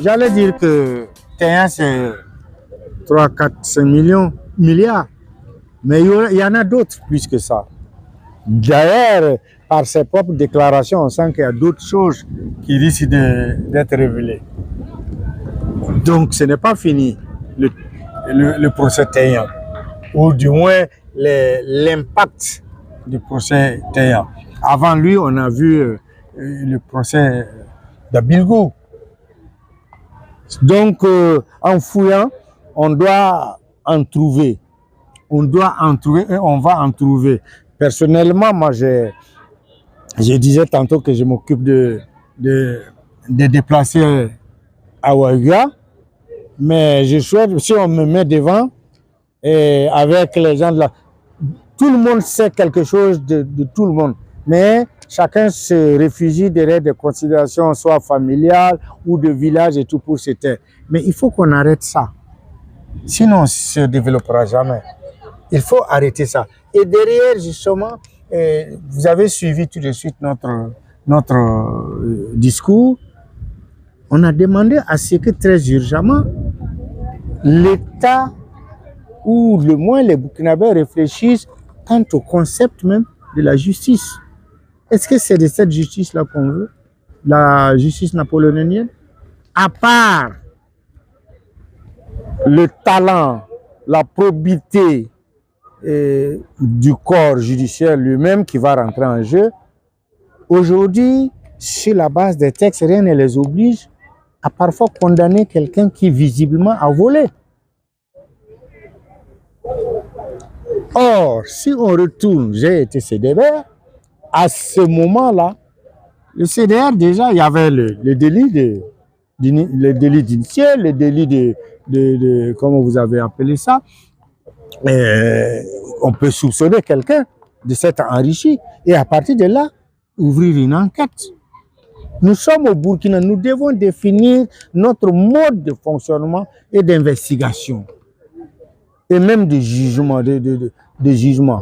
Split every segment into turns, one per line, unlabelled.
J'allais dire que T1 c'est 3, 4, 5 milliards. Mais il y en a d'autres plus que ça. D'ailleurs, par ses propres déclarations, on sent qu'il y a d'autres choses qui risquent d'être révélées. Donc ce n'est pas fini le procès T1, ou du moins l'impact du procès T1. Avant lui, on a vu le procès d'Abilgou. Donc, en fouillant, on doit en trouver. On doit en trouver et on va en trouver. Personnellement, moi, je disais tantôt que je m'occupe de déplacer à Ouaga, mais je souhaite, si on me met devant, et avec les gens de là, tout le monde sait quelque chose de tout le monde, mais chacun se réfugie derrière des considérations, soit familiales ou de village et tout pour se taire. Mais il faut qu'on arrête ça. Sinon, on ne se développera jamais. Il faut arrêter ça. Et derrière, justement, vous avez suivi tout de suite notre discours. On a demandé à ce que très urgemment, l'État ou le moins les Burkinabés réfléchissent quant au concept même de la justice. Est-ce que c'est de cette justice-là qu'on veut? La justice napoléonienne? À part le talent, la probité du corps judiciaire lui-même qui va rentrer en jeu, aujourd'hui, sur la base des textes, rien ne les oblige à parfois condamner quelqu'un qui visiblement a volé. Or, si on retourne, j'ai été CDR, à ce moment-là, le CDR, déjà, il y avait le délit d'initié, le délit de comment vous avez appelé ça. On peut soupçonner quelqu'un de s'être enrichi et à partir de là, ouvrir une enquête. Nous sommes au Burkina, nous devons définir notre mode de fonctionnement et d'investigation et même de jugement. De jugement.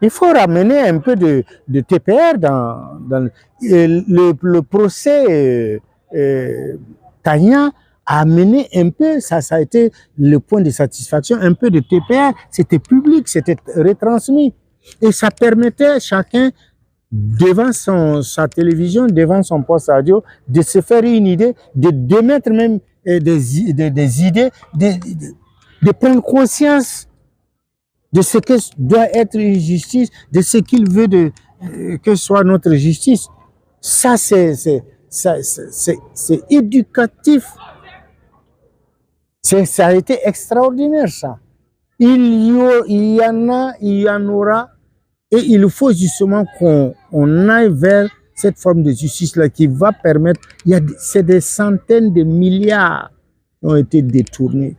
Il faut ramener un peu de TPR dans le procès Tania a amené un peu, ça a été le point de satisfaction, un peu de TPR, c'était public, c'était retransmis. Et ça permettait chacun, devant sa télévision, devant son poste radio, de se faire une idée, de démettre même des idées, de prendre conscience de ce que doit être une justice, de ce qu'il veut que soit notre justice. Ça, c'est éducatif. Ça a été extraordinaire, ça. Il y en a, il y en aura, et il faut justement qu'on aille vers cette forme de justice-là qui va permettre, c'est des centaines de milliards qui ont été détournés.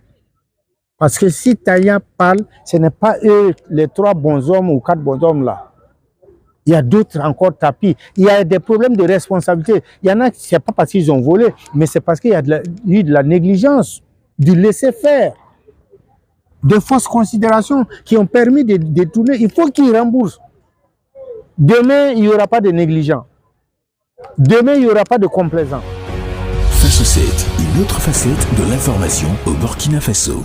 Parce que si Taya parle, ce n'est pas eux, les 3 bonshommes ou 4 bonshommes là. Il y a d'autres encore tapis. Il y a des problèmes de responsabilité. Il y en a, ce n'est pas parce qu'ils ont volé, mais c'est parce qu'il y a eu de la négligence, du laisser-faire, de fausses considérations qui ont permis de détourner. Il faut qu'ils remboursent. Demain, il n'y aura pas de négligents. Demain, il n'y aura pas de complaisants.
Face 7, une autre facette de l'information au Burkina Faso.